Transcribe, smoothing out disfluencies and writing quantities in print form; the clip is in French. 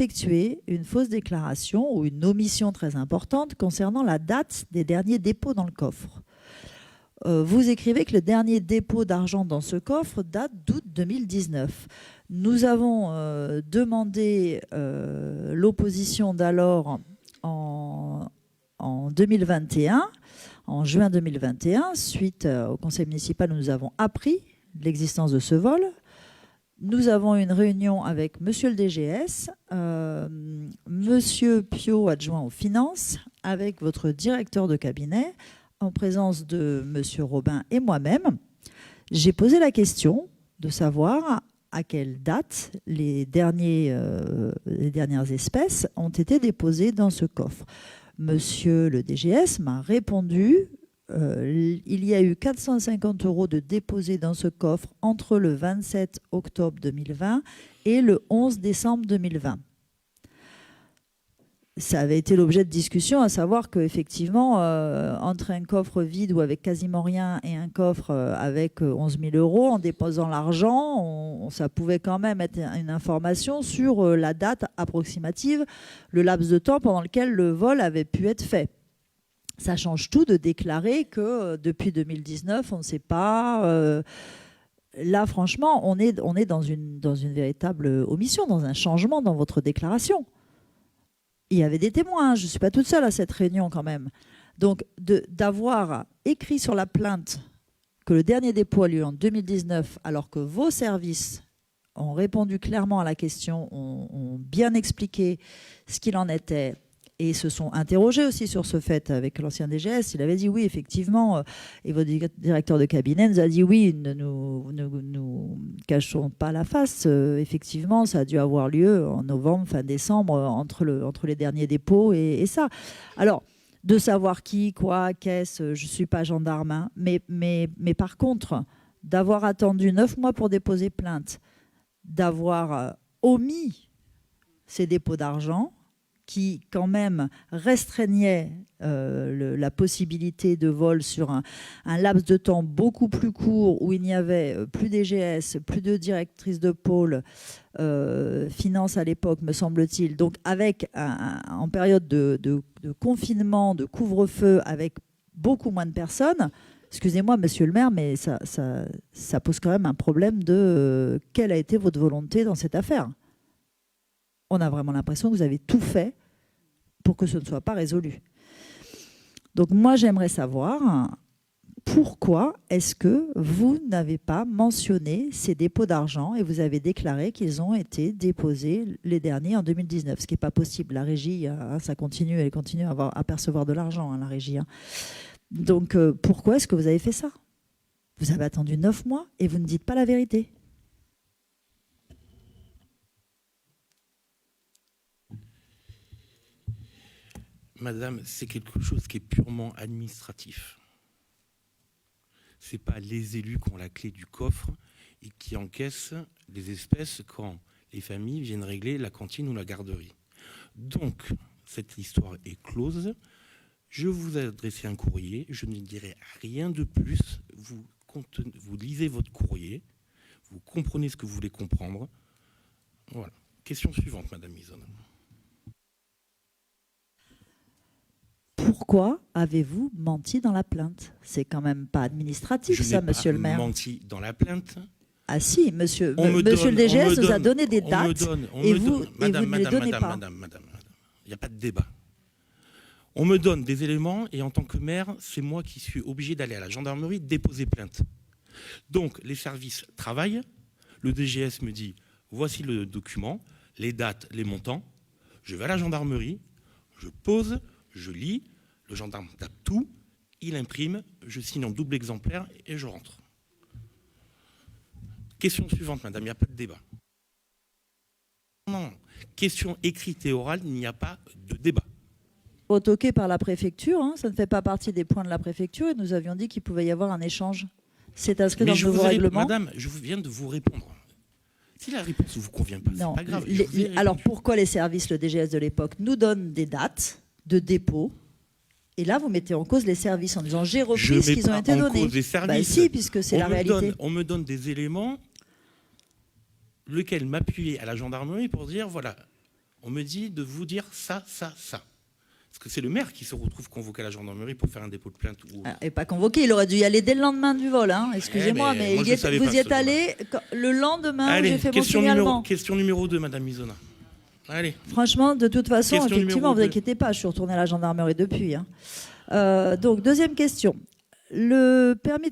effectué une fausse déclaration ou une omission très importante concernant la date des derniers dépôts dans le coffre. Vous écrivez que le dernier dépôt d'argent dans ce coffre date d'août 2019. Nous avons demandé l'opposition d'alors en 2021, en juin 2021. Suite au conseil municipal, nous avons appris l'existence de ce vol. Nous avons une réunion avec monsieur le DGS, monsieur Piot, adjoint aux finances, avec votre directeur de cabinet, en présence de monsieur Robin et moi-même. J'ai posé la question de savoir à quelle date les dernières espèces ont été déposées dans ce coffre. Monsieur le DGS m'a répondu il y a eu 450 € de déposés dans ce coffre entre le 27 octobre 2020 et le 11 décembre 2020. Ça avait été l'objet de discussion, à savoir qu'effectivement, entre un coffre vide ou avec quasiment rien et un coffre avec 11 000 €, en déposant l'argent, ça pouvait quand même être une information sur la date approximative, le laps de temps pendant lequel le vol avait pu être fait. Ça change tout de déclarer que depuis 2019, on ne sait pas. Là, franchement, on est dans une véritable omission, dans un changement dans votre déclaration. Il y avait des témoins, je ne suis pas toute seule à cette réunion quand même. Donc, d'avoir écrit sur la plainte que le dernier dépôt a lieu en 2019, alors que vos services ont répondu clairement à la question, ont bien expliqué ce qu'il en était, et se sont interrogés aussi sur ce fait avec l'ancien DGS. Il avait dit oui, effectivement, et votre directeur de cabinet nous a dit oui, ne nous cachons pas la face. Effectivement, ça a dû avoir lieu en novembre, fin décembre, entre les derniers dépôts et ça. Alors, de savoir qui, quoi, qu'est-ce, je ne suis pas gendarme, hein, mais par contre, d'avoir attendu 9 mois pour déposer plainte, d'avoir omis ces dépôts d'argent, qui quand même restreignait la possibilité de vol sur un laps de temps beaucoup plus court où il n'y avait plus DGS, plus de directrice de pôle, finance à l'époque, me semble-t-il. Donc avec en période de confinement, de couvre-feu, avec beaucoup moins de personnes, excusez-moi, monsieur le maire, mais ça pose quand même un problème de quelle a été votre volonté dans cette affaire. On a vraiment l'impression que vous avez tout fait pour que ce ne soit pas résolu. Donc moi, j'aimerais savoir pourquoi est-ce que vous n'avez pas mentionné ces dépôts d'argent et vous avez déclaré qu'ils ont été déposés les derniers en 2019, ce qui n'est pas possible. La régie, ça continue, elle continue à percevoir de l'argent, la régie. Donc pourquoi est-ce que vous avez fait ça? Vous avez attendu 9 mois et vous ne dites pas la vérité. Madame, c'est quelque chose qui est purement administratif. Ce n'est pas les élus qui ont la clé du coffre et qui encaissent les espèces quand les familles viennent régler la cantine ou la garderie. Donc, cette histoire est close. Je vous ai adressé un courrier. Je ne dirai rien de plus. Vous lisez votre courrier. Vous comprenez ce que vous voulez comprendre. Voilà. Question suivante, Madame Misonne. Pourquoi avez-vous menti dans la plainte? C'est quand même pas administratif, ça, monsieur le maire. Je n'ai pas menti dans la plainte. Ah si, monsieur le DGS nous a donné des dates et vous ne les donnez pas. Madame, il n'y a pas de débat. On me donne des éléments et en tant que maire, c'est moi qui suis obligé d'aller à la gendarmerie déposer plainte. Donc, les services travaillent. Le DGS me dit, voici le document, les dates, les montants. Je vais à la gendarmerie, je pose, je lis, le gendarme tape tout, il imprime, je signe en double exemplaire et je rentre. Question suivante, madame, il n'y a pas de débat. Non, question écrite et orale, il n'y a pas de débat. Retoqué par la préfecture, ça ne fait pas partie des points de la préfecture et nous avions dit qu'il pouvait y avoir un échange. C'est inscrit dans vos règlements. Madame, je viens de vous répondre. Si la réponse ne vous convient pas, c'est pas grave. Alors pourquoi les services, le DGS de l'époque, nous donnent des dates de dépôt? Et là, vous mettez en cause les services en disant j'ai repris ce qu'ils ont été donnés. Bah, si, puisque c'est la réalité. On me donne des éléments, lequel m'appuyer à la gendarmerie pour dire voilà, On me dit de vous dire ça, ça, ça. Parce que c'est le maire qui se retrouve convoqué à la gendarmerie pour faire un dépôt de plainte. Et pas convoqué, il aurait dû y aller dès le lendemain du vol. Hein. Excusez-moi, mais moi, vous y êtes allé le lendemain. Allez, j'ai fait mon signalement. Question numéro 2, Madame Misona. Allez. Franchement, de toute façon, Question effectivement, vous numéro 2. inquiétez pas, je suis retournée à la gendarmerie depuis. Hein. Donc, deuxième question. Le permis